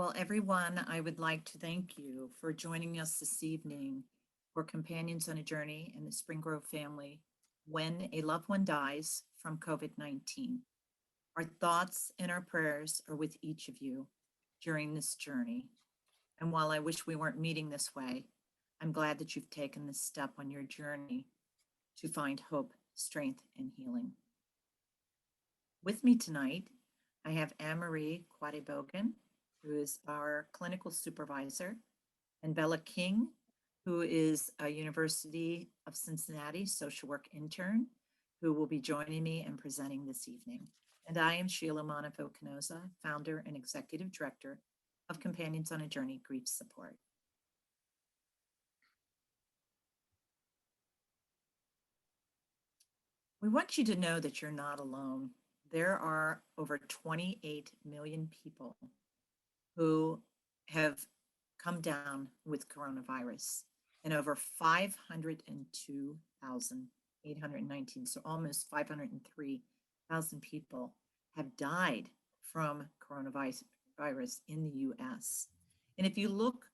Well, everyone, I would like to thank you for joining us this evening for Companions on a Journey in the Spring Grove family when a loved one dies from COVID-19. Our thoughts and our prayers are with each of you during this journey. And while I wish we weren't meeting this way, I'm glad that you've taken this step on your journey to find hope, strength, and healing. With me tonight, I have Anne-Marie Quadebogan, who is our clinical supervisor, and Bella King, who is a University of Cincinnati social work intern, who will be joining me and presenting this evening. And I am Sheila Montefiore-Canosa, founder and executive director of Companions on a Journey Grief Support. We want you to know that you're not alone. There are over 28 million people who have come down with coronavirus, and over 502,819, so almost 503,000 people have died from coronavirus in the US. And if you look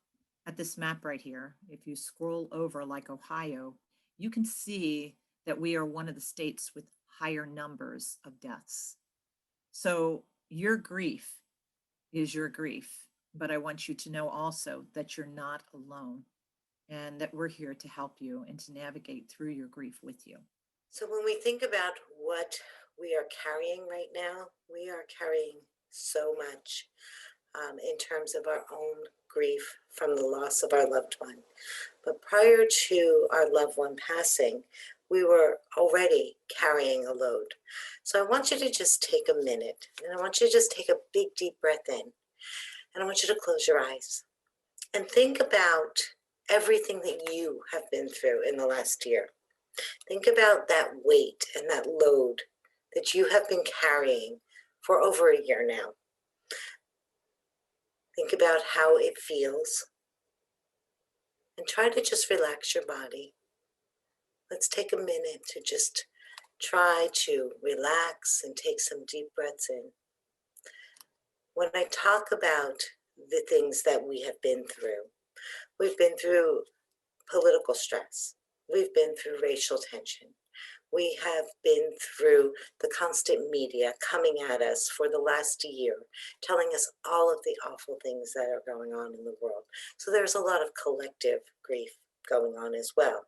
at this map right here, if you scroll over like Ohio, you can see that we are one of the states with higher numbers of deaths. So your grief is your grief, but I want you to know also that you're not alone and that we're here to help you and to navigate through your grief with you. So when we think about what we are carrying right now, we are carrying so much in terms of our own grief from the loss of our loved one. But prior to our loved one passing, we were already carrying a load. So I want you to just take a minute, and I want you to just take a big, deep breath in. And I want you to close your eyes and think about everything that you have been through in the last year. Think about that weight and that load that you have been carrying for over a year now. Think about how it feels and try to just relax your body. Let's take a minute to just try to relax and take some deep breaths in. When I talk about the things that we have been through, we've been through political stress. We've been through racial tension. We have been through the constant media coming at us for the last year, telling us all of the awful things that are going on in the world. So there's a lot of collective grief going on as well.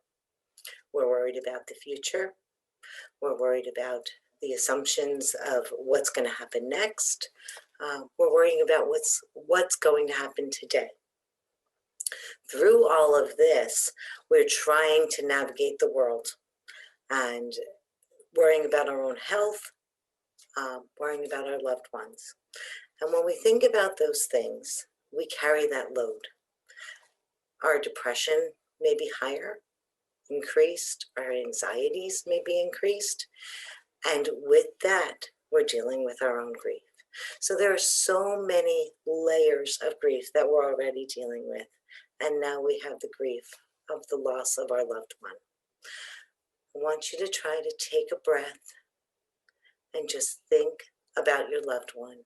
We're worried about the future. We're worried about the assumptions of what's going to happen next. We're worrying about what's going to happen today. Through all of this, we're trying to navigate the world and worrying about our own health, worrying about our loved ones. And when we think about those things, we carry that load. Our depression may be higher, increased, our anxieties may be increased, and with that, we're dealing with our own grief. So there are so many layers of grief that we're already dealing with, and now we have the grief of the loss of our loved one. I want you to try to take a breath and just think about your loved one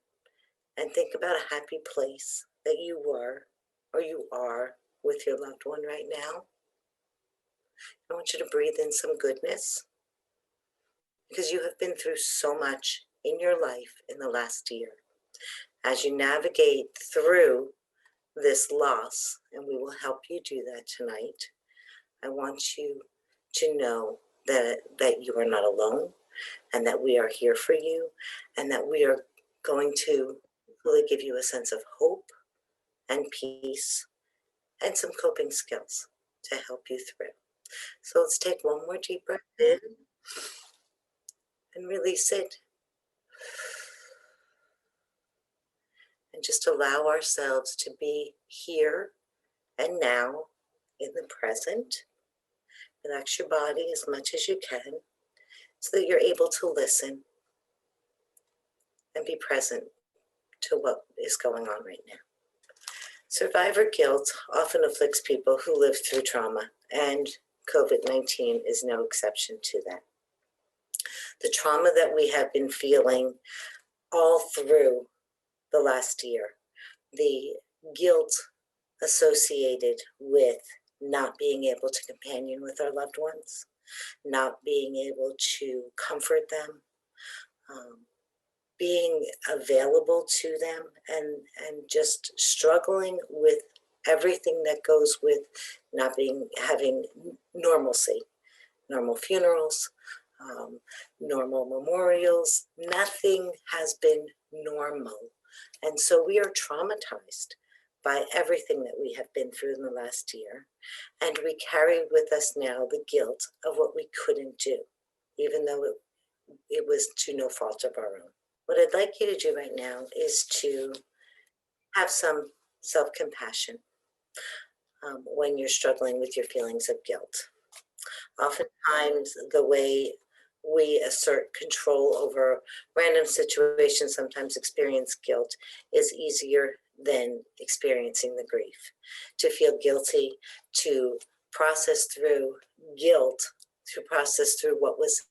and think about a happy place that you were or you are with your loved one right now. I want you to breathe in some goodness because you have been through so much in your life in the last year. As you navigate through this loss, and we will help you do that tonight, I want you to know that you are not alone and that we are here for you and that we are going to really give you a sense of hope and peace and some coping skills to help you through. So let's take one more deep breath in and release it. And just allow ourselves to be here and now in the present. Relax your body as much as you can so that you're able to listen and be present to what is going on right now. Survivor guilt often afflicts people who live through trauma, and COVID-19 is no exception to that. The trauma that we have been feeling all through the last year, the guilt associated with not being able to companion with our loved ones, not being able to comfort them, being available to them, and just struggling with everything that goes with not having normalcy, normal funerals, normal memorials. Nothing has been normal. And so we are traumatized by everything that we have been through in the last year. And we carry with us now the guilt of what we couldn't do, even though it was to no fault of our own. What I'd like you to do right now is to have some self-compassion when you're struggling with your feelings of guilt. Oftentimes, the way we assert control over random situations, sometimes experience guilt, is easier than experiencing the grief. To feel guilty, to process through guilt, to process through what was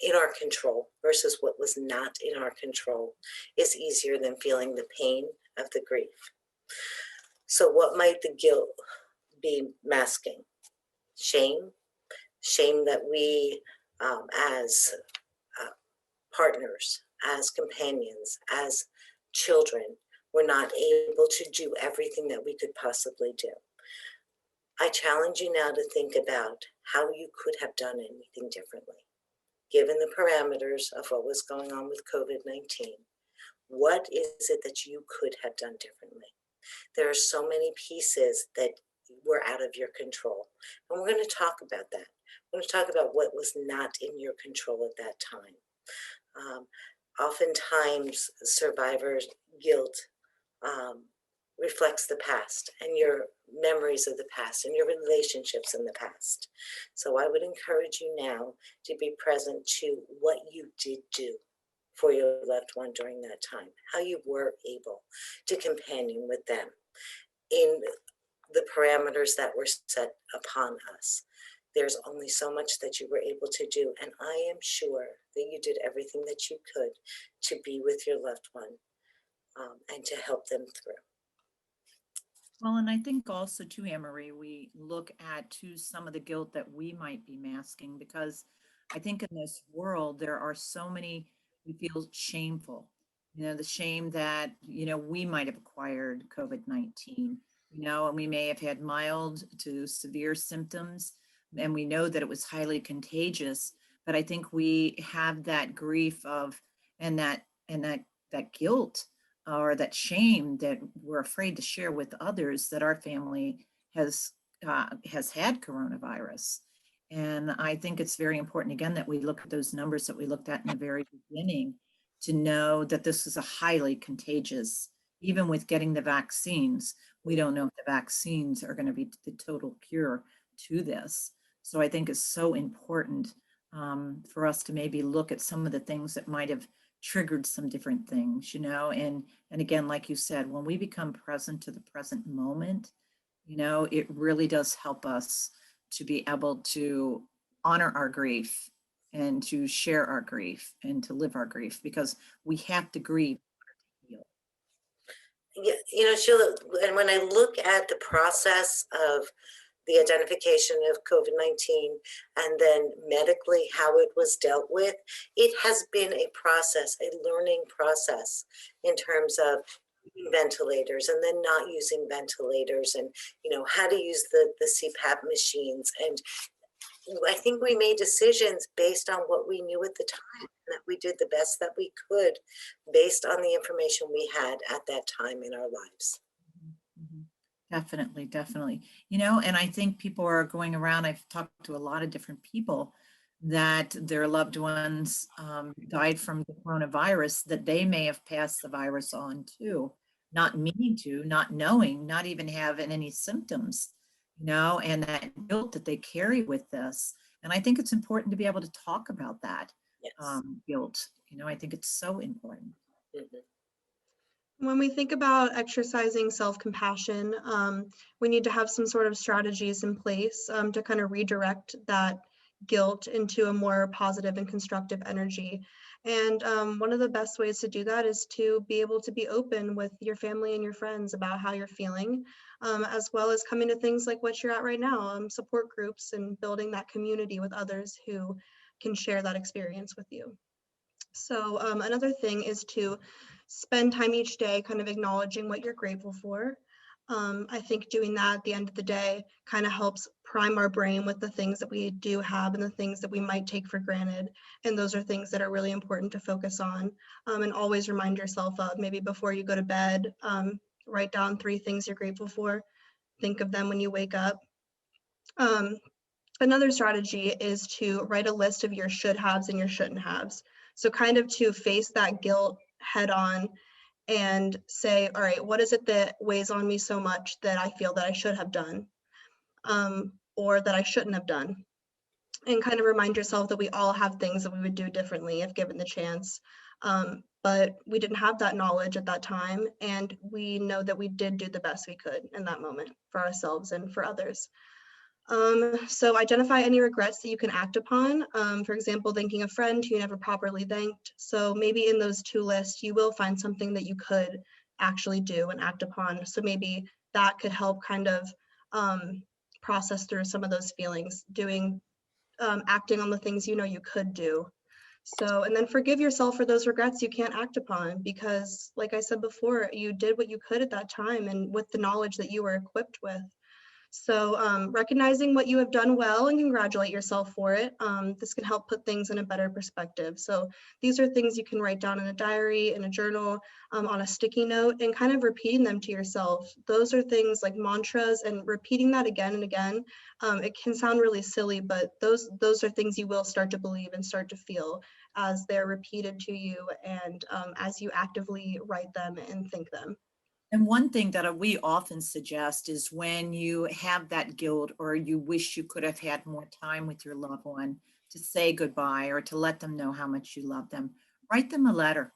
in our control versus what was not in our control is easier than feeling the pain of the grief. So what might the guilt be masking? Shame. Shame that we, as partners, as companions, as children, were not able to do everything that we could possibly do. I challenge you now to think about how you could have done anything differently. Given the parameters of what was going on with COVID-19, what is it that you could have done differently? There are so many pieces that were out of your control. And we're going to talk about that. We're going to talk about what was not in your control at that time. Oftentimes, survivors' guilt reflects the past and your memories of the past and your relationships in the past. So I would encourage you now to be present to what you did do for your loved one during that time, how you were able to companion with them in the parameters that were set upon us. There's only so much that you were able to do, and I am sure that you did everything that you could to be with your loved one and to help them through. Well, and I think also too, Anne-Marie, we look at too some of the guilt that we might be masking, because I think in this world there are so many, we feel shameful. The shame that, we might have acquired COVID-19, and we may have had mild to severe symptoms, and we know that it was highly contagious. But I think we have that grief of, and that guilt or that shame that we're afraid to share with others, that our family has had coronavirus. And I think it's very important, again, that we look at those numbers that we looked at in the very beginning, to know that this is a highly contagious, even with getting the vaccines, we don't know if the vaccines are going to be the total cure to this. So I think it's so important for us to maybe look at some of the things that might have triggered some different things, and again, like you said, when we become present to the present moment, it really does help us to be able to honor our grief and to share our grief and to live our grief, because we have to grieve. Yeah, Sheila, and when I look at the process of the identification of COVID-19 and then medically how it was dealt with, it has been a process, a learning process in terms of ventilators and then not using ventilators, and how to use the CPAP machines. And I think we made decisions based on what we knew at the time, that we did the best that we could based on the information we had at that time in our lives. Definitely, definitely. And I think people are going around, I've talked to a lot of different people that their loved ones died from the coronavirus, that they may have passed the virus on too, not meaning to, not knowing, not even having any symptoms, and that guilt that they carry with this. And I think it's important to be able to talk about that. Yes. Guilt. I think it's so important. Mm-hmm. When we think about exercising self-compassion, we need to have some sort of strategies in place to kind of redirect that guilt into a more positive and constructive energy. And one of the best ways to do that is to be able to be open with your family and your friends about how you're feeling, as well as coming to things like what you're at right now, support groups and building that community with others who can share that experience with you. So another thing is to spend time each day kind of acknowledging what you're grateful for. I think doing that at the end of the day kind of helps prime our brain with the things that we do have and the things that we might take for granted. And those are things that are really important to focus on, and always remind yourself of. Maybe before you go to bed, write down 3 things you're grateful for. Think of them when you wake up. Another strategy is to write a list of your should haves and your shouldn't haves. So kind of to face that guilt head on and say, all right, what is it that weighs on me so much that I feel that I should have done, or that I shouldn't have done? And kind of remind yourself that we all have things that we would do differently if given the chance. But we didn't have that knowledge at that time. And we know that we did do the best we could in that moment for ourselves and for others. So identify any regrets that you can act upon. For example, thanking a friend who you never properly thanked. So maybe in those 2 lists, you will find something that you could actually do and act upon. So maybe that could help kind of process through some of those feelings, acting on the things you know you could do. So, and then forgive yourself for those regrets you can't act upon, because like I said before, you did what you could at that time and with the knowledge that you were equipped with. So recognizing what you have done well and congratulate yourself for it. This can help put things in a better perspective. So these are things you can write down in a diary, in a journal, on a sticky note, and kind of repeating them to yourself. Those are things like mantras, and repeating that again and again. It can sound really silly, but those are things you will start to believe and start to feel as they're repeated to you, and as you actively write them and think them. And one thing that we often suggest is when you have that guilt or you wish you could have had more time with your loved one to say goodbye or to let them know how much you love them, write them a letter.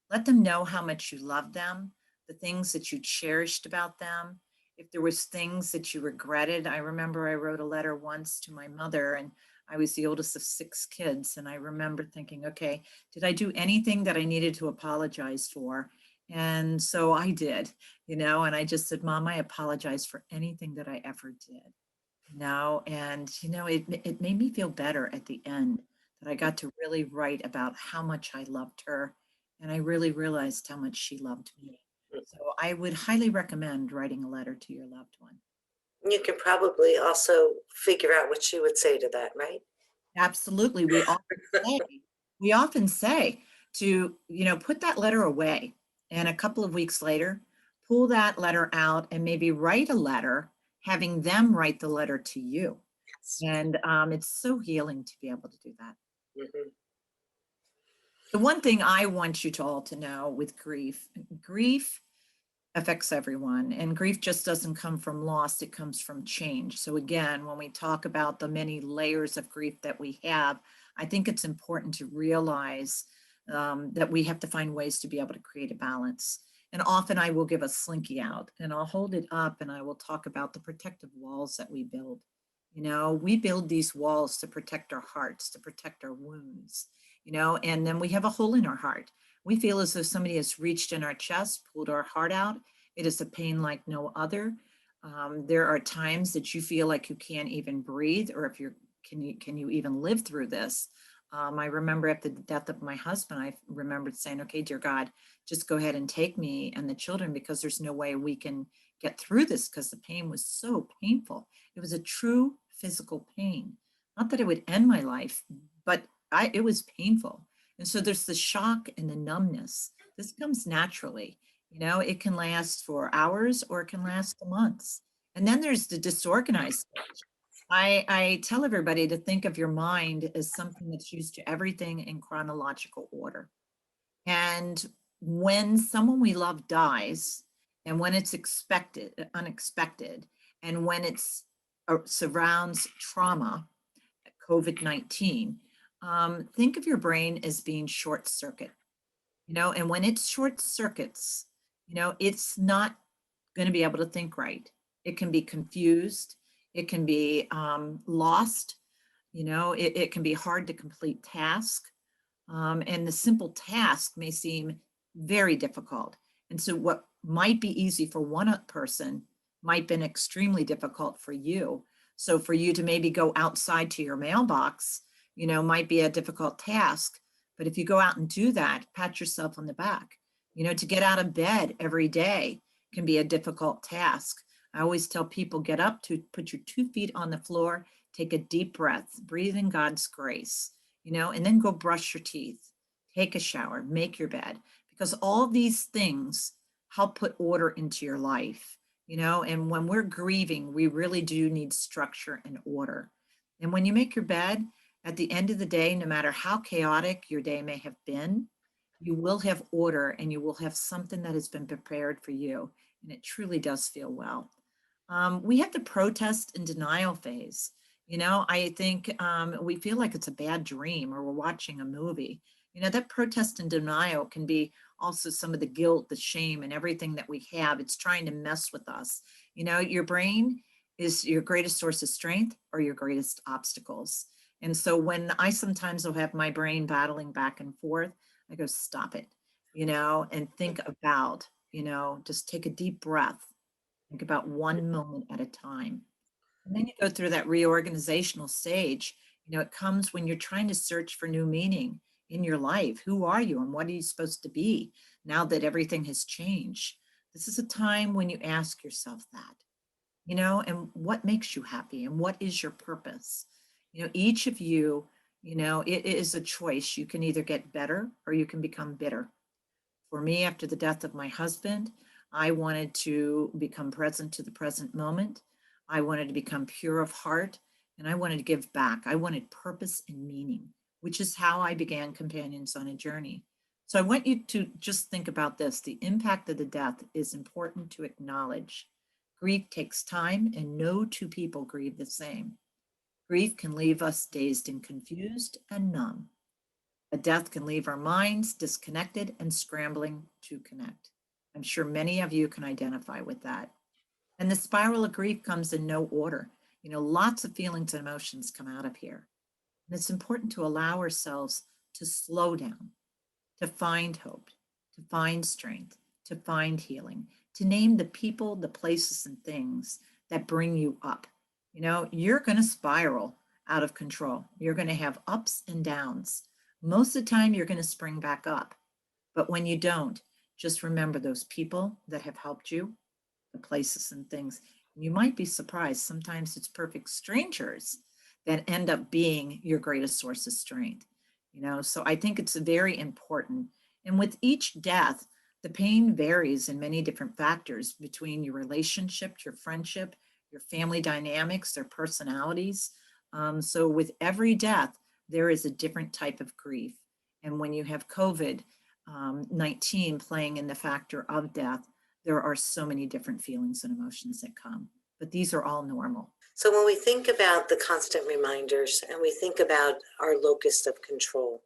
Let them know how much you love them, the things that you cherished about them. If there was things that you regretted, I remember I wrote a letter once to my mother, and I was the oldest of 6 kids. And I remember thinking, okay, did I do anything that I needed to apologize for? And so I did, and I just said, Mom, I apologize for anything that I ever did, and, it made me feel better at the end that I got to really write about how much I loved her. And I really realized how much she loved me. So I would highly recommend writing a letter to your loved one. You can probably also figure out what she would say to that, right? Absolutely. We often say to, put that letter away. And a couple of weeks later, pull that letter out and maybe write a letter, having them write the letter to you. Yes. And it's so healing to be able to do that. Mhm. The one thing I want you to all to know with grief affects everyone, and grief just doesn't come from loss, it comes from change. So again, when we talk about the many layers of grief that we have, I think it's important to realize that we have to find ways to be able to create a balance. And often I will give a slinky out and I'll hold it up and I will talk about the protective walls that we build. We build these walls to protect our hearts, to protect our wounds, and then we have a hole in our heart. We feel as though somebody has reached in our chest, pulled our heart out. It is a pain like no other. There are times that you feel like you can't even breathe, or if you're, can you even live through this? I remember at the death of my husband, I remembered saying, okay, dear God, just go ahead and take me and the children, because there's no way we can get through this, because the pain was so painful. It was a true physical pain. Not that it would end my life, but it was painful. And so there's the shock and the numbness. This comes naturally. It can last for hours or it can last months. And then there's the disorganized stage. I tell everybody to think of your mind as something that's used to everything in chronological order. And when someone we love dies, and when it's unexpected, and when it's surrounds trauma, COVID-19, think of your brain as being short circuit, and when it's short circuits, it's not going to be able to think right. It can be confused. It can be lost. It can be hard to complete tasks. And the simple task may seem very difficult. And so what might be easy for one person might been extremely difficult for you. So for you to maybe go outside to your mailbox, might be a difficult task. But if you go out and do that, pat yourself on the back. To get out of bed every day can be a difficult task. I always tell people, get up, to put your 2 feet on the floor, take a deep breath, breathe in God's grace, and then go brush your teeth, take a shower, make your bed, because all these things help put order into your life, and when we're grieving, we really do need structure and order. And when you make your bed, at the end of the day, no matter how chaotic your day may have been, you will have order and you will have something that has been prepared for you. And it truly does feel well. We have the protest and denial phase. I think we feel like it's a bad dream or we're watching a movie. That protest and denial can be also some of the guilt, the shame, and everything that we have. It's trying to mess with us. Your brain is your greatest source of strength or your greatest obstacles. And so when I sometimes will have my brain battling back and forth, I go, stop it, and think about, just take a deep breath, think about one moment at a time. And then you go through that reorganizational stage. It comes when you're trying to search for new meaning in your life. Who are you and what are you supposed to be now that everything has changed? This is a time when you ask yourself that, and what makes you happy and what is your purpose? Each of you, it is a choice. You can either get better or you can become bitter. For me, after the death of my husband, I wanted to become present to the present moment. I wanted to become pure of heart, and I wanted to give back. I wanted purpose and meaning, which is how I began Companions on a Journey. So I want you to just think about this. The impact of the death is important to acknowledge. Grief takes time, and no two people grieve the same. Grief can leave us dazed and confused and numb. A death can leave our minds disconnected and scrambling to connect. I'm sure many of you can identify with that. And the spiral of grief comes in no order. Lots of feelings and emotions come out of here. And it's important to allow ourselves to slow down, to find hope, to find strength, to find healing, to name the people, the places, and things that bring you up. You're going to spiral out of control. You're going to have ups and downs. Most of the time, you're going to spring back up. But when you don't, just remember those people that have helped you, the places and things. You might be surprised. Sometimes it's perfect strangers that end up being your greatest source of strength. So I think it's very important. And with each death, the pain varies in many different factors between your relationship, your friendship, your family dynamics, their personalities. So with every death, there is a different type of grief. And when you have COVID-19 playing in the factor of death, there are so many different feelings and emotions that come, but these are all normal. So when we think about the constant reminders and we think about our locus of control,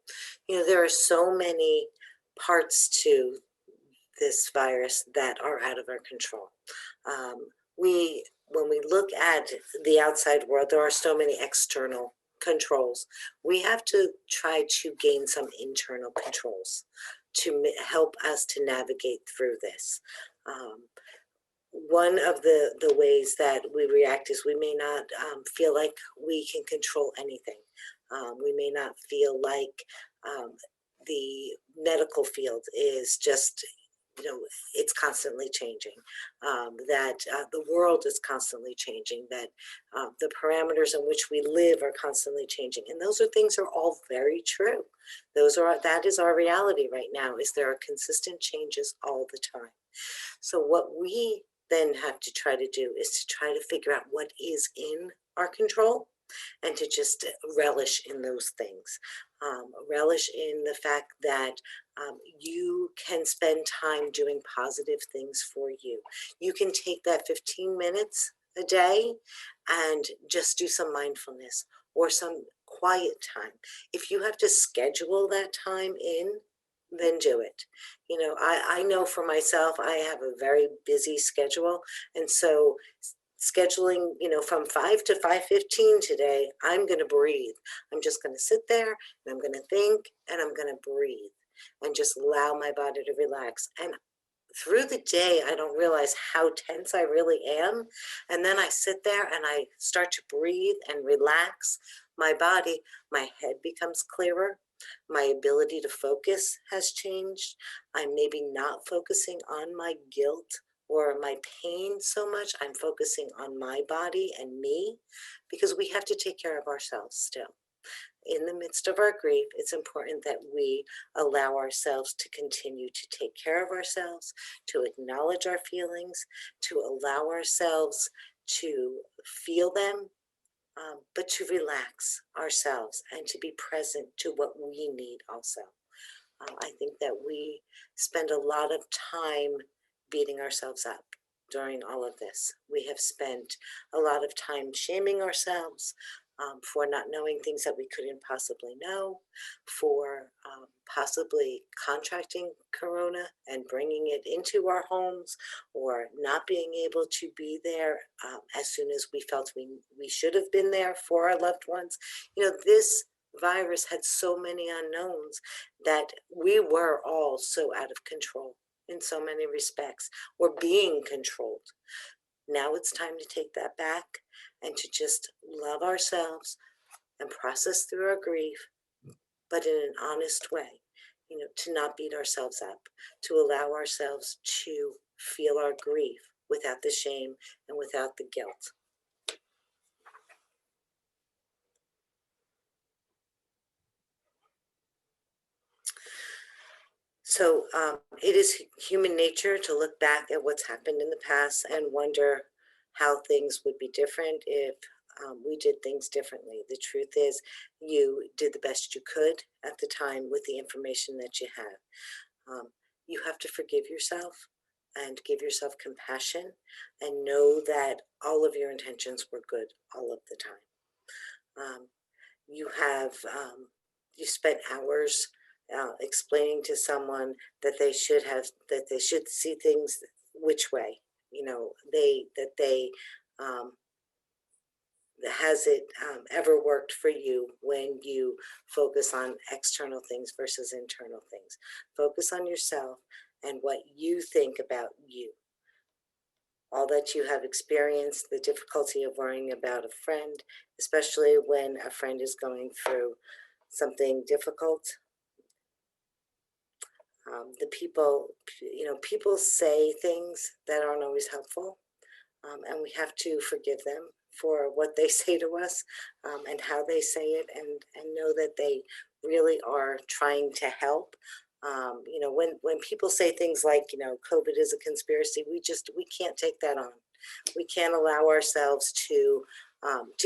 there are so many parts to this virus that are out of our control. When we look at the outside world, there are so many external controls. We have to try to gain some internal controls to help us to navigate through this. One of the ways that we react is we may not feel like we can control anything. We may not feel like the medical field is just, it's constantly changing, that the world is constantly changing, that the parameters in which we live are constantly changing. And those things are all very true. That is our reality right now, is there are consistent changes all the time. So what we then have to try to do is to try to figure out what is in our control and to just relish in those things. Relish in the fact that you can spend time doing positive things for you. You can take that 15 minutes a day and just do some mindfulness or some quiet time. If you have to schedule that time in, then do it. I know for myself, I have a very busy schedule. And so scheduling, from 5 to 5:15 today, I'm going to breathe. I'm just going to sit there and I'm going to think and I'm going to breathe and just allow my body to relax. And through the day, I don't realize how tense I really am. And then I sit there and I start to breathe and relax my body. My head becomes clearer. My ability to focus has changed. I'm maybe not focusing on my guilt or my pain so much. I'm focusing on my body and me, because we have to take care of ourselves still. In the midst of our grief, it's important that we allow ourselves to continue to take care of ourselves, to acknowledge our feelings, to allow ourselves to feel them, but to relax ourselves and to be present to what we need also. I think that we spend a lot of time beating ourselves up during all of this. We have spent a lot of time shaming ourselves for not knowing things that we couldn't possibly know, for possibly contracting corona and bringing it into our homes, or not being able to be there as soon as we felt we should have been there for our loved ones. This virus had so many unknowns that we were all so out of control in so many respects. We're being controlled. Now it's time to take that back and to just love ourselves and process through our grief, but in an honest way, to not beat ourselves up, to allow ourselves to feel our grief without the shame and without the guilt. So it is human nature to look back at what's happened in the past and wonder how things would be different if we did things differently. The truth is, you did the best you could at the time with the information that you have. You have to forgive yourself and give yourself compassion and know that all of your intentions were good all of the time. You have you spent hours explaining to someone that they should see things which way, has it ever worked for you when you focus on external things versus internal things? Focus on yourself and what you think about you. All that you have experienced, the difficulty of worrying about a friend, especially when a friend is going through something difficult. The people say things that aren't always helpful, and we have to forgive them for what they say to us and how they say it, and know that they really are trying to help. When people say things like, COVID is a conspiracy, we can't take that on. We can't allow ourselves to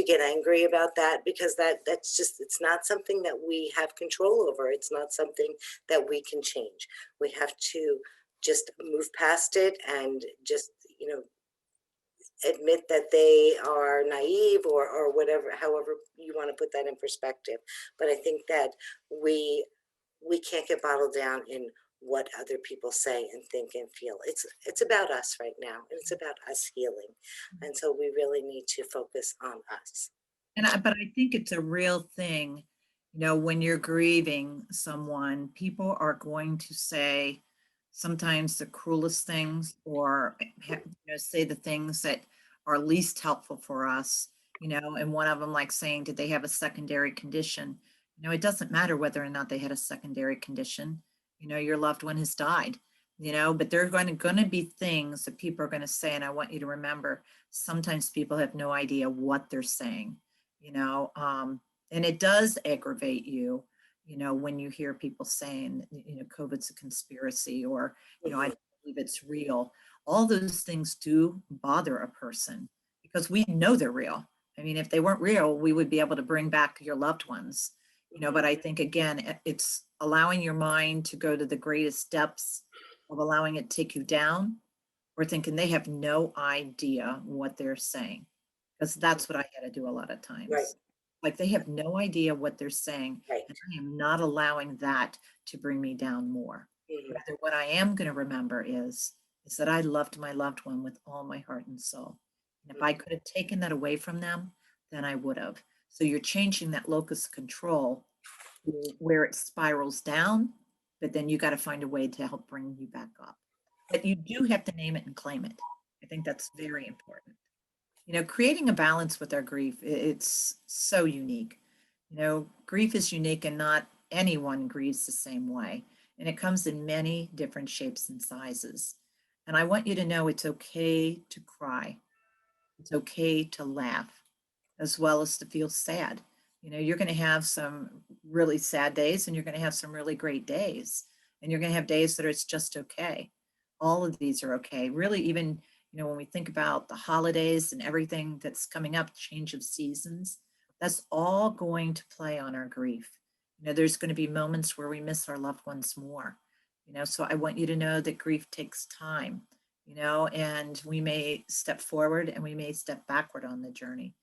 get angry about that, because it's not something that we have control over. It's not something that we can change. We have to just move past it and just, admit that they are naive or whatever, however you want to put that in perspective. But I think that we can't get bottled down in what other people say and think and feel. It's about us right now, and it's about us healing. And so we really need to focus on us. But I think it's a real thing, when you're grieving someone, people are going to say sometimes the cruelest things, or say the things that are least helpful for us, and one of them, like saying, did they have a secondary condition? It doesn't matter whether or not they had a secondary condition. Your loved one has died, but there are going to be things that people are going to say. And I want you to remember, sometimes people have no idea what they're saying, and it does aggravate you, when you hear people saying, COVID's a conspiracy, or, I believe it's real. All those things do bother a person, because we know they're real. I mean, if they weren't real, we would be able to bring back your loved ones, but I think, again, it's allowing your mind to go to the greatest depths of allowing it to take you down, or thinking they have no idea what they're saying. Because that's what I had to do a lot of times. Right. Like, they have no idea what they're saying. Right. And I am not allowing that to bring me down more. Rather, what I am going to remember is that I loved my loved one with all my heart and soul. And if I could have taken that away from them, then I would have. So you're changing that locus of control to where it spirals down, but then you got to find a way to help bring you back up. But you do have to name it and claim it. I think that's very important. Creating a balance with our grief, it's so unique. Grief is unique and not anyone grieves the same way. And it comes in many different shapes and sizes. And I want you to know it's okay to cry. It's okay to laugh as well as to feel sad. You're going to have some really sad days and you're going to have some really great days. And you're going to have days that it's just okay. All of these are okay. Really, even, when we think about the holidays and everything that's coming up, change of seasons, that's all going to play on our grief. There's going to be moments where we miss our loved ones more. So I want you to know that grief takes time, and we may step forward and we may step backward on the journey.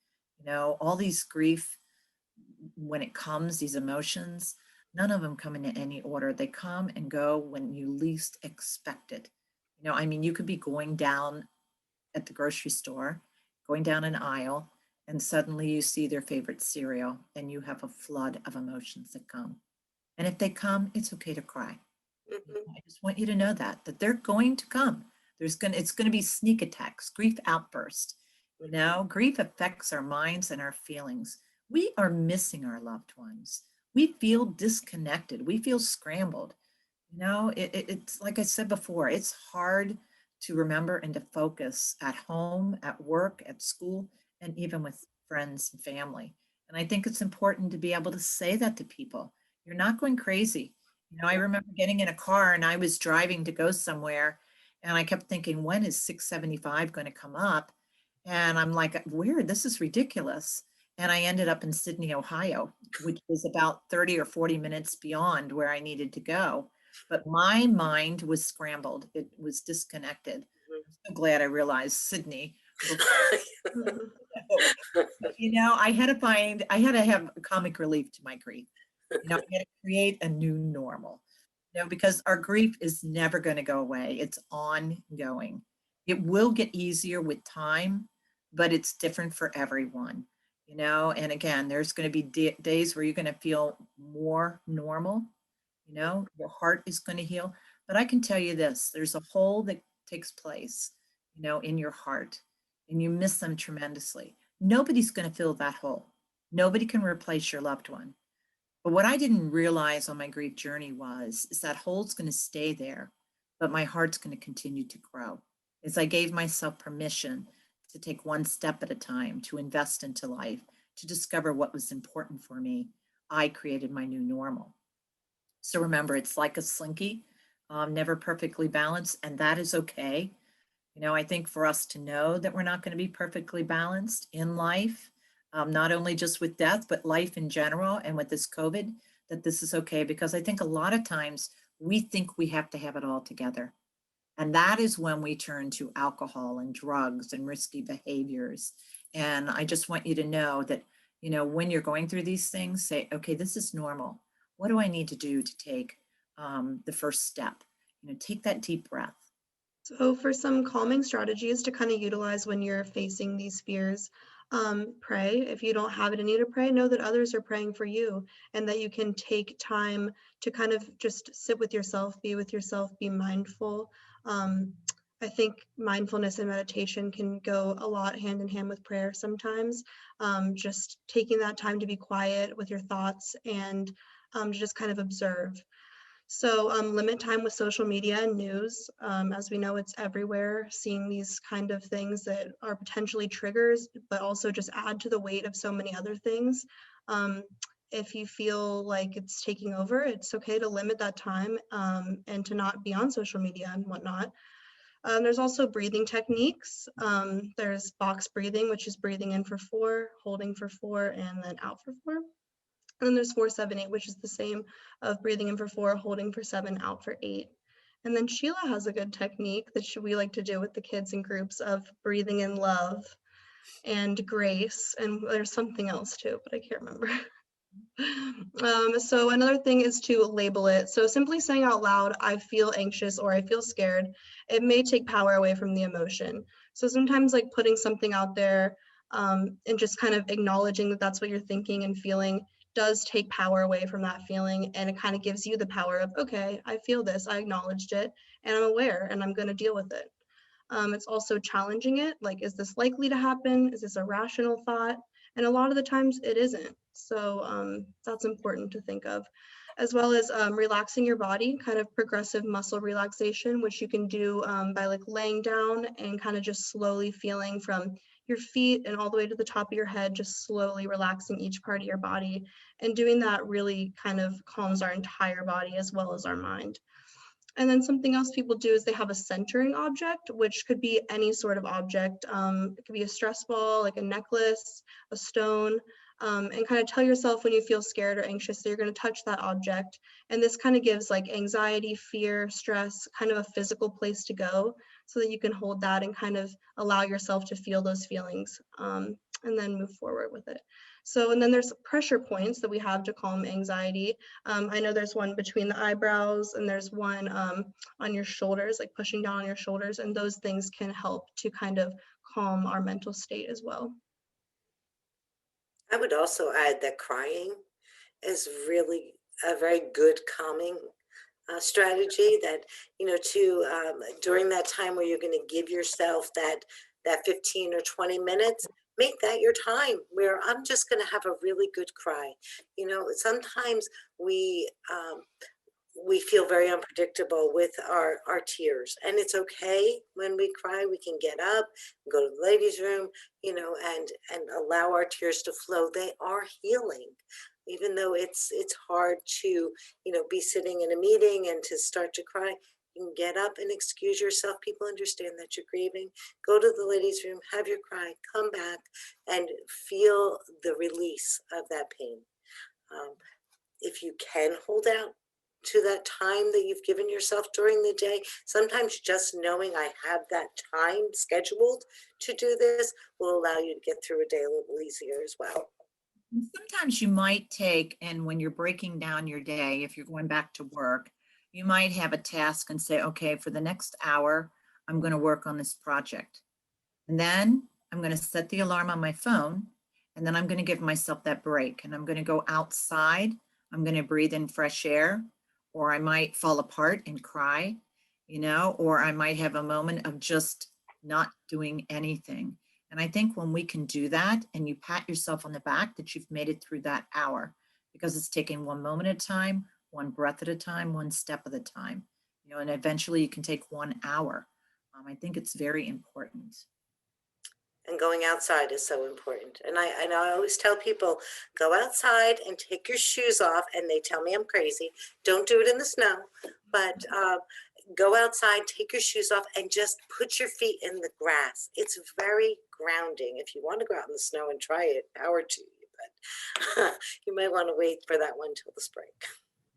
All these grief, when it comes, these emotions, none of them come in any order. They come and go when you least expect it. You could be going down at the grocery store, going down an aisle, and suddenly you see their favorite cereal and you have a flood of emotions that come. And if they come, it's okay to cry. I just want you to know that they're going to come. It's going to be sneak attacks, grief outbursts. Grief affects our minds and our feelings. We are missing our loved ones. We feel disconnected. We feel scrambled. It's like I said before, it's hard to remember and to focus at home, at work, at school, and even with friends and family. And I think it's important to be able to say that to people. You're not going crazy. I remember getting in a car and I was driving to go somewhere and I kept thinking, when is 675 going to come up? And I'm like, weird, this is ridiculous. And I ended up in Sydney, Ohio, which was about 30 or 40 minutes beyond where I needed to go. But my mind was scrambled. It was disconnected. I'm so glad I realized Sydney. I had to have comic relief to my grief. I had to create a new normal, because our grief is never going to go away. It's ongoing. It will get easier with time, but it's different for everyone, and again, there's going to be days where you're going to feel more normal, your heart is going to heal. But I can tell you this, there's a hole that takes place, in your heart, and you miss them tremendously. Nobody's going to fill that hole. Nobody can replace your loved one. But what I didn't realize on my grief journey is that hole's going to stay there, but my heart's going to continue to grow. As I gave myself permission to take one step at a time, to invest into life, to discover what was important for me, I created my new normal. So remember, it's like a slinky, never perfectly balanced, and that is okay. I think for us to know that we're not going to be perfectly balanced in life, not only just with death, but life in general, and with this COVID, that this is okay, because I think a lot of times we think we have to have it all together. And that is when we turn to alcohol and drugs and risky behaviors. And I just want you to know that, when you're going through these things, say, okay, this is normal. What do I need to do to take the first step? Take that deep breath. So for some calming strategies to kind of utilize when you're facing these fears, pray. If you don't have it in you to pray, know that others are praying for you, and that you can take time to kind of just sit with yourself, be mindful. I think mindfulness and meditation can go a lot hand in hand with prayer sometimes. Just taking that time to be quiet with your thoughts and just kind of observe. So limit time with social media and news. As we know, it's everywhere, seeing these kind of things that are potentially triggers, but also just add to the weight of so many other things. If you feel like it's taking over, it's okay to limit that time and to not be on social media and whatnot. There's also breathing techniques. There's box breathing, which is breathing in for 4, holding for 4, and then out for 4. And then there's 4-7-8, which is the same, of breathing in for 4, holding for 7, out for 8. And then Sheila has a good technique that we like to do with the kids in groups of breathing in love and grace. And there's something else too, but I can't remember. So another thing is to label it. So simply saying out loud, I feel anxious or I feel scared, it may take power away from the emotion. So sometimes like putting something out there and just kind of acknowledging that that's what you're thinking and feeling does take power away from that feeling. And it kind of gives you the power of, okay, I feel this, I acknowledged it, and I'm aware and I'm going to deal with it. It's also challenging it, like, is this likely to happen? Is this a rational thought? And a lot of the times it isn't. So that's important to think of, as well as relaxing your body, kind of progressive muscle relaxation, which you can do by like laying down and kind of just slowly feeling from your feet and all the way to the top of your head, just slowly relaxing each part of your body. And doing that really kind of calms our entire body as well as our mind. And then something else people do is they have a centering object, which could be any sort of object. It could be a stress ball, like a necklace, a stone, and kind of tell yourself when you feel scared or anxious that you're going to touch that object. And this kind of gives like anxiety, fear, stress, kind of a physical place to go so that you can hold that and kind of allow yourself to feel those feelings and then move forward with it. So, and then there's pressure points that we have to calm anxiety. I know there's one between the eyebrows and there's one on your shoulders, like pushing down on your shoulders, and those things can help to kind of calm our mental state as well. I would also add that crying is really a very good calming strategy, that, you know, to during that time where you're going to give yourself that 15 or 20 minutes, make that your time where I'm just going to have a really good cry. You know, sometimes we feel very unpredictable with our tears, and it's okay when we cry. We can get up, go to the ladies' room, you know, and allow our tears to flow. They are healing, even though it's hard to, you know, be sitting in a meeting and to start to cry. You can get up and excuse yourself. People understand that you're grieving. Go to the ladies' room, have your cry, come back, and feel the release of that pain. If you can hold out to that time that you've given yourself during the day, sometimes just knowing I have that time scheduled to do this will allow you to get through a day a little easier as well. Sometimes you might take, and when you're breaking down your day, if you're going back to work, you might have a task and say, okay, for the next hour, I'm going to work on this project. And then I'm going to set the alarm on my phone, and then I'm going to give myself that break, and I'm going to go outside. I'm going to breathe in fresh air, or I might fall apart and cry, you know, or I might have a moment of just not doing anything. And I think when we can do that and you pat yourself on the back that you've made it through that hour, because it's taking one moment at a time, one breath at a time, one step at a time, you know, and eventually you can take 1 hour. I think it's very important. And going outside is so important. And I know I always tell people, go outside and take your shoes off. And they tell me I'm crazy. Don't do it in the snow, but go outside, take your shoes off, and just put your feet in the grass. It's very grounding. If you want to go out in the snow and try it, power to you, but you might want to wait for that one till the spring.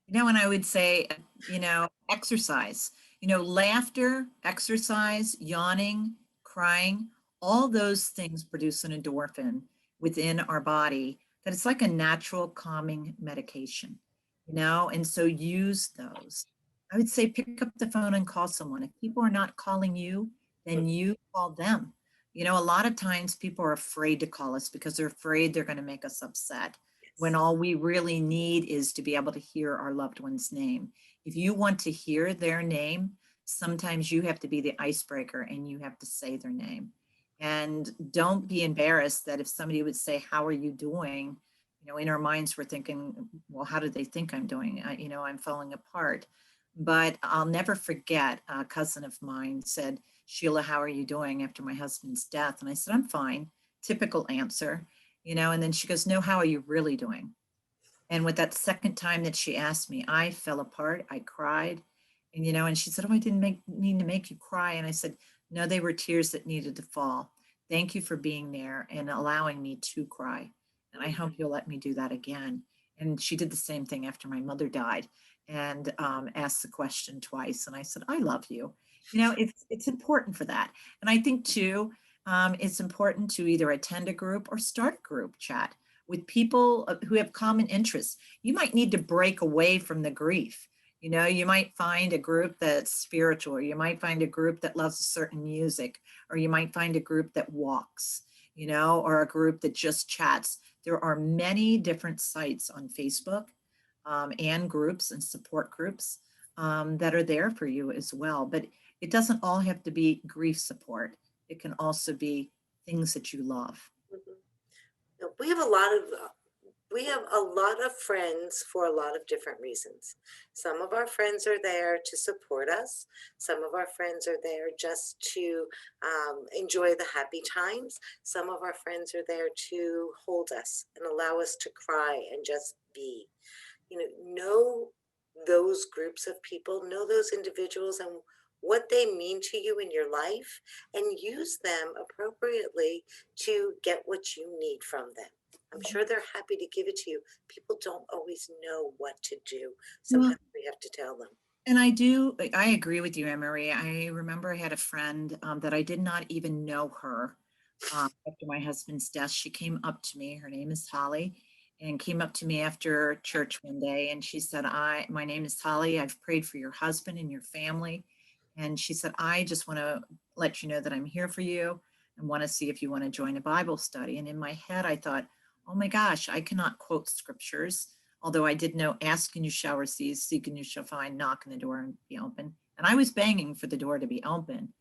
You know, and I would say, you know, exercise, you know, laughter, exercise, yawning, crying, all those things produce an endorphin within our body that it's like a natural calming medication, you know, and so use those. I would say pick up the phone and call someone. If people are not calling you, then you call them. You know, a lot of times people are afraid to call us because they're afraid they're going to make us upset, when all we really need is to be able to hear our loved one's name. If you want to hear their name, sometimes you have to be the icebreaker and you have to say their name. And don't be embarrassed that if somebody would say, how are you doing? You know, in our minds, we're thinking, well, how do they think I'm doing? You know, I'm falling apart. But I'll never forget, a cousin of mine said, Sheila, how are you doing after my husband's death? And I said, I'm fine. Typical answer, you know, and then she goes, no, how are you really doing? And with that second time that she asked me, I fell apart. I cried. And, you know, and she said, oh, I didn't mean to make you cry. And I said, no, they were tears that needed to fall. Thank you for being there and allowing me to cry. And I hope you'll let me do that again. And she did the same thing after my mother died and asked the question twice. And I said, I love you. You know, it's important for that. And I think too, it's important to either attend a group or start a group chat with people who have common interests. You might need to break away from the grief. You know, you might find a group that's spiritual, or you might find a group that loves a certain music, or you might find a group that walks, or a group that just chats. There are many different sites on Facebook and groups and support groups that are there for you as well. But it doesn't all have to be grief support. It can also be things that you love. Mhm. Now, we have a lot of friends for a lot of different reasons. Some of our friends are there to support us. Some of our friends are there just to enjoy the happy times. Some of our friends are there to hold us and allow us to cry and just be. Know those groups of people, know those individuals and what they mean to you in your life, and use them appropriately to get what you need from them. I'm sure they're happy to give it to you. People don't always know what to do. Well, Sometimes we have to tell them. and I agree with you, Anne-Marie. I remember I had a friend that I did not even know her after my husband's death. She came up to me, her name is Holly, and came up to me after church one day. And she said, my name is Holly. I've prayed for your husband and your family. And she said, I just want to let you know that I'm here for you and want to see if you want to join a Bible study. And in my head, I thought, oh my gosh, I cannot quote scriptures. Although I did know, ask and you shall receive, seek and you shall find, knock and the door and be open. And I was banging for the door to be open.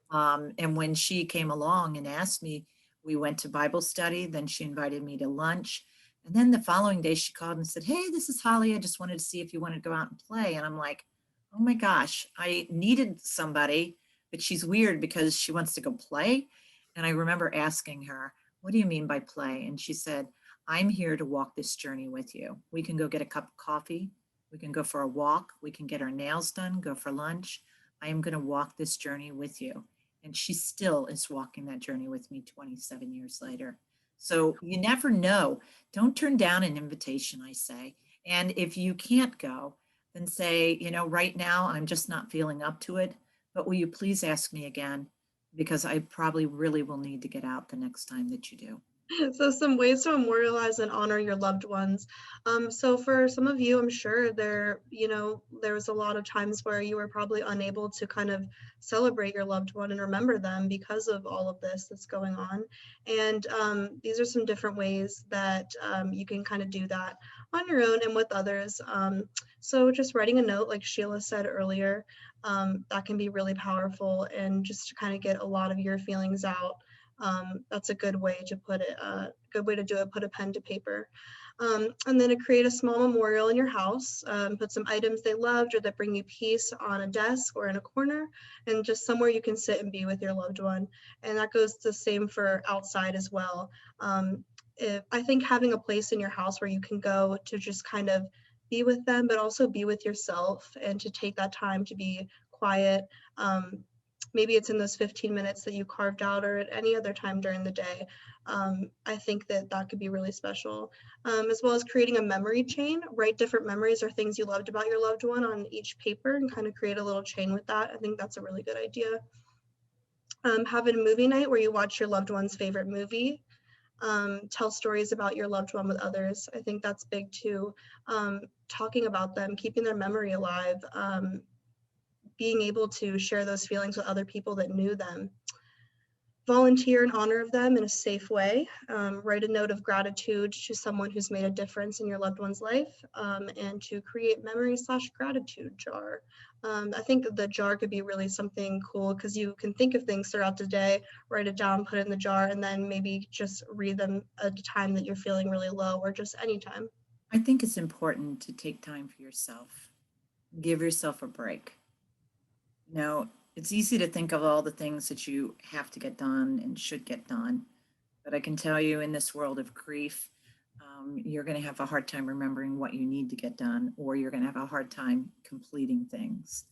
And when she came along and asked me, we went to Bible study. Then she invited me to lunch. And then the following day she called and said, hey, this is Holly. I just wanted to see if you wanted to go out and play. And I'm like, oh my gosh, I needed somebody, but she's weird because she wants to go play. And I remember asking her, what do you mean by play? And she said, I'm here to walk this journey with you. We can go get a cup of coffee. We can go for a walk. We can get our nails done, go for lunch. I am going to walk this journey with you. And she still is walking that journey with me 27 years later. So you never know. Don't turn down an invitation, I say. And if you can't go, then say, right now I'm just not feeling up to it, but will you please ask me again? Because I probably really will need to get out the next time that you do. So some ways to memorialize and honor your loved ones. So for some of you, I'm sure there was a lot of times where you were probably unable to kind of celebrate your loved one and remember them because of all of this that's going on. And these are some different ways that you can kind of do that on your own and with others. So just writing a note, like Sheila said earlier, that can be really powerful and just to kind of get a lot of your feelings out. That's a good way to put it, good way to do it, put a pen to paper. And then to create a small memorial in your house, put some items they loved or that bring you peace on a desk or in a corner, and just somewhere you can sit and be with your loved one. And that goes the same for outside as well. I think having a place in your house where you can go to just kind of be with them, but also be with yourself and to take that time to be quiet. Maybe it's in those 15 minutes that you carved out or at any other time during the day. I think that could be really special. As well as creating a memory chain, write different memories or things you loved about your loved one on each paper and kind of create a little chain with that. I think that's a really good idea. Have a movie night where you watch your loved one's favorite movie. Tell stories about your loved one with others. I think that's big too. Talking about them, keeping their memory alive, being able to share those feelings with other people that knew them. Volunteer in honor of them in a safe way. Write a note of gratitude to someone who's made a difference in your loved one's life, and to create memory/gratitude jar. I think the jar could be really something cool because you can think of things throughout the day, write it down, put it in the jar, and then maybe just read them at a time that you're feeling really low or just anytime. I think it's important to take time for yourself. Give yourself a break. It's easy to think of all the things that you have to get done and should get done. But I can tell you in this world of grief, you're going to have a hard time remembering what you need to get done, or you're going to have a hard time completing things.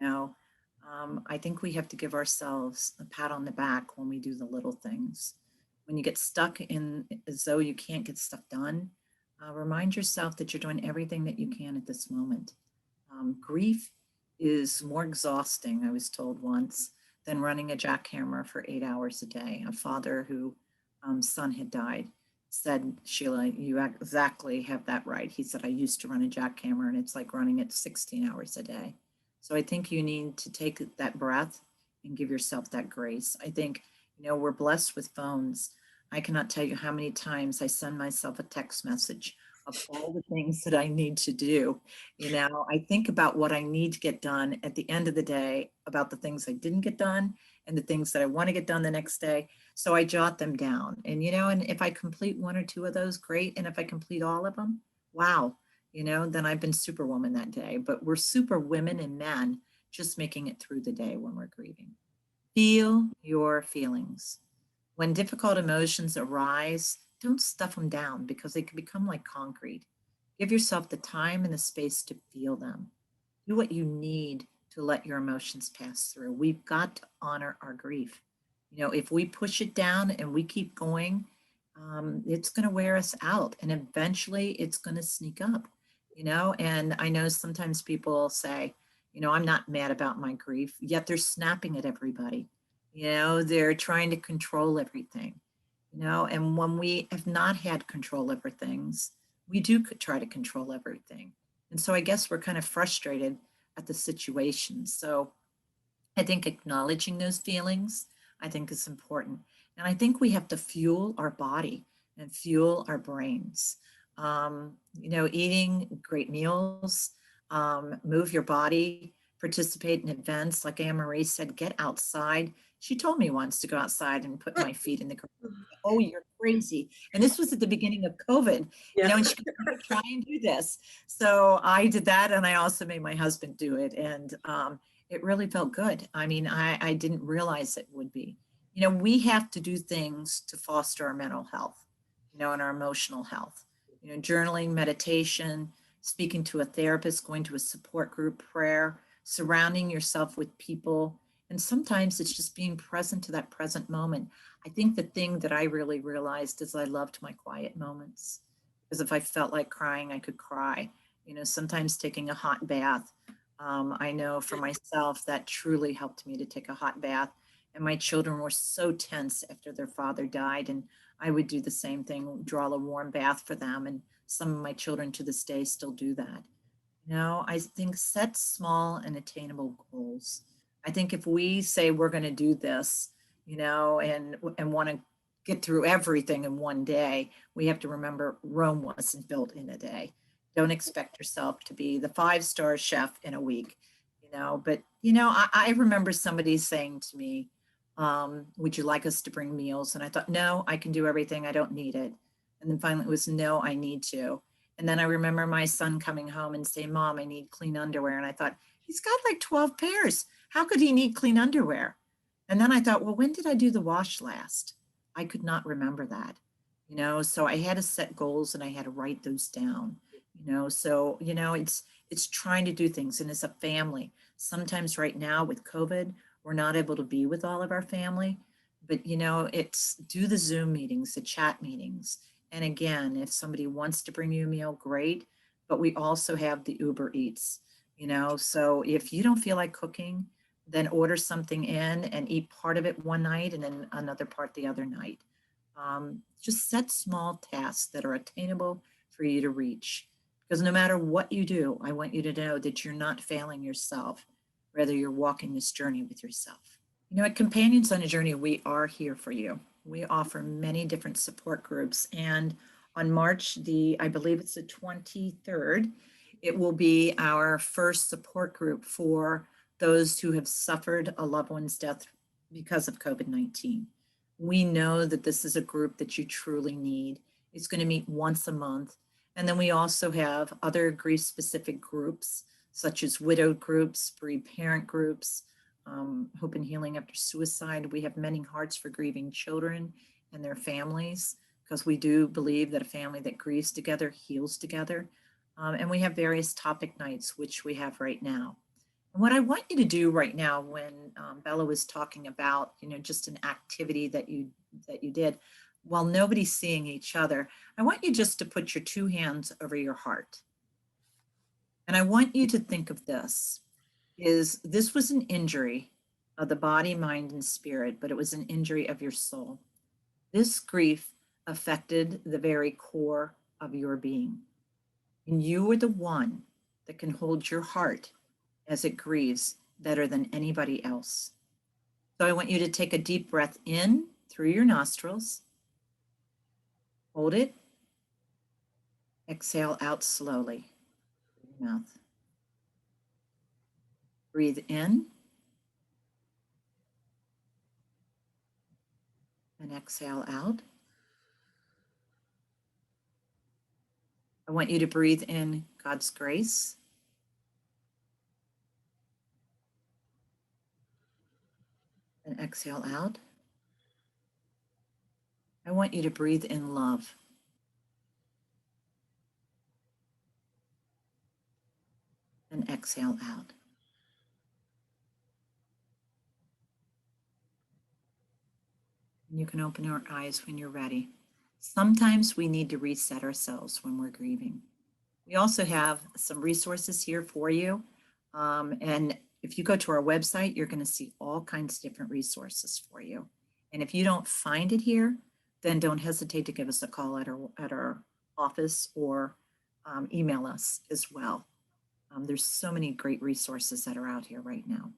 I think we have to give ourselves a pat on the back when we do the little things. When you get stuck in as though you can't get stuff done, remind yourself that you're doing everything that you can at this moment. Grief is more exhausting, I was told once, than running a jackhammer for 8 hours a day. A father whose son had died said, Sheila, you exactly have that right. He said, I used to run a jackhammer and it's like running it 16 hours a day. So I think you need to take that breath and give yourself that grace. I think, we're blessed with phones. I cannot tell you how many times I send myself a text message of all the things that I need to do. I think about what I need to get done at the end of the day, about the things I didn't get done and the things that I want to get done the next day. So I jot them down. And if I complete one or two of those, great. And if I complete all of them, wow, then I've been superwoman that day. But we're super women and men just making it through the day when we're grieving. Feel your feelings. When difficult emotions arise, don't stuff them down because they can become like concrete. Give yourself the time and the space to feel them. Do what you need to let your emotions pass through. We've got to honor our grief. If we push it down and we keep going, it's going to wear us out and eventually it's going to sneak up, and I know sometimes people say, I'm not mad about my grief, yet they're snapping at everybody. They're trying to control everything, and when we have not had control over things, we do try to control everything. And so I guess we're kind of frustrated at the situation. So I think acknowledging those feelings, I think is important. And I think we have to fuel our body and fuel our brains. Eating great meals, move your body, participate in events. Like Anne Marie said, get outside. She told me once to go outside and put my feet in the ground. Oh, you're crazy. And this was at the beginning of COVID, Yeah. and she could try and do this. So I did that. And I also made my husband do it. And it really felt good. I mean, I didn't realize it would be. We have to do things to foster our mental health, and our emotional health. Journaling, meditation, speaking to a therapist, going to a support group, prayer, surrounding yourself with people. And sometimes it's just being present to that present moment. I think the thing that I really realized is I loved my quiet moments, because if I felt like crying, I could cry. Sometimes taking a hot bath. I know for myself that truly helped me to take a hot bath. And my children were so tense after their father died. And I would do the same thing, draw a warm bath for them. And some of my children to this day still do that. I think set small and attainable goals. I think if we say we're going to do this, and want to get through everything in one day, we have to remember Rome wasn't built in a day. Don't expect yourself to be the 5-star chef in a week, but, I remember somebody saying to me, would you like us to bring meals? And I thought, no, I can do everything. I don't need it. And then finally it was, no, I need to. And then I remember my son coming home and saying, Mom, I need clean underwear. And I thought, he's got like 12 pairs. How could he need clean underwear? And then I thought, well, when did I do the wash last? I could not remember that, so I had to set goals and I had to write those down, so, it's trying to do things. And as a family, sometimes right now with COVID, we're not able to be with all of our family, but, it's do the Zoom meetings, the chat meetings. And again, if somebody wants to bring you a meal, great. But we also have the Uber Eats, so if you don't feel like cooking, then order something in and eat part of it one night and then another part the other night. Just set small tasks that are attainable for you to reach. Because no matter what you do, I want you to know that you're not failing yourself. Rather, you're walking this journey with yourself. At Companions on a Journey, we are here for you. We offer many different support groups. And on March I believe it's the 23rd, it will be our first support group for those who have suffered a loved one's death because of COVID-19. We know that this is a group that you truly need. It's going to meet once a month. And then we also have other grief-specific groups, such as widowed groups, bereaved parent groups, Hope and Healing After Suicide. We have Mending Hearts for grieving children and their families, because we do believe that a family that grieves together heals together. And we have various topic nights, which we have right now. And what I want you to do right now, when Bella was talking about, just an activity that you did, while nobody's seeing each other, I want you just to put your 2 hands over your heart. And I want you to think of this was an injury of the body, mind, and spirit, but it was an injury of your soul. This grief affected the very core of your being. And you are the one that can hold your heart as it grieves better than anybody else. So I want you to take a deep breath in through your nostrils. Hold it. Exhale out slowly through your mouth. Breathe in. And exhale out. I want you to breathe in God's grace. And exhale out. I want you to breathe in love. And exhale out. And you can open your eyes when you're ready. Sometimes we need to reset ourselves when we're grieving. We also have some resources here for you. And if you go to our website, you're going to see all kinds of different resources for you. And if you don't find it here, then don't hesitate to give us a call at our office or email us as well. There's so many great resources that are out here right now.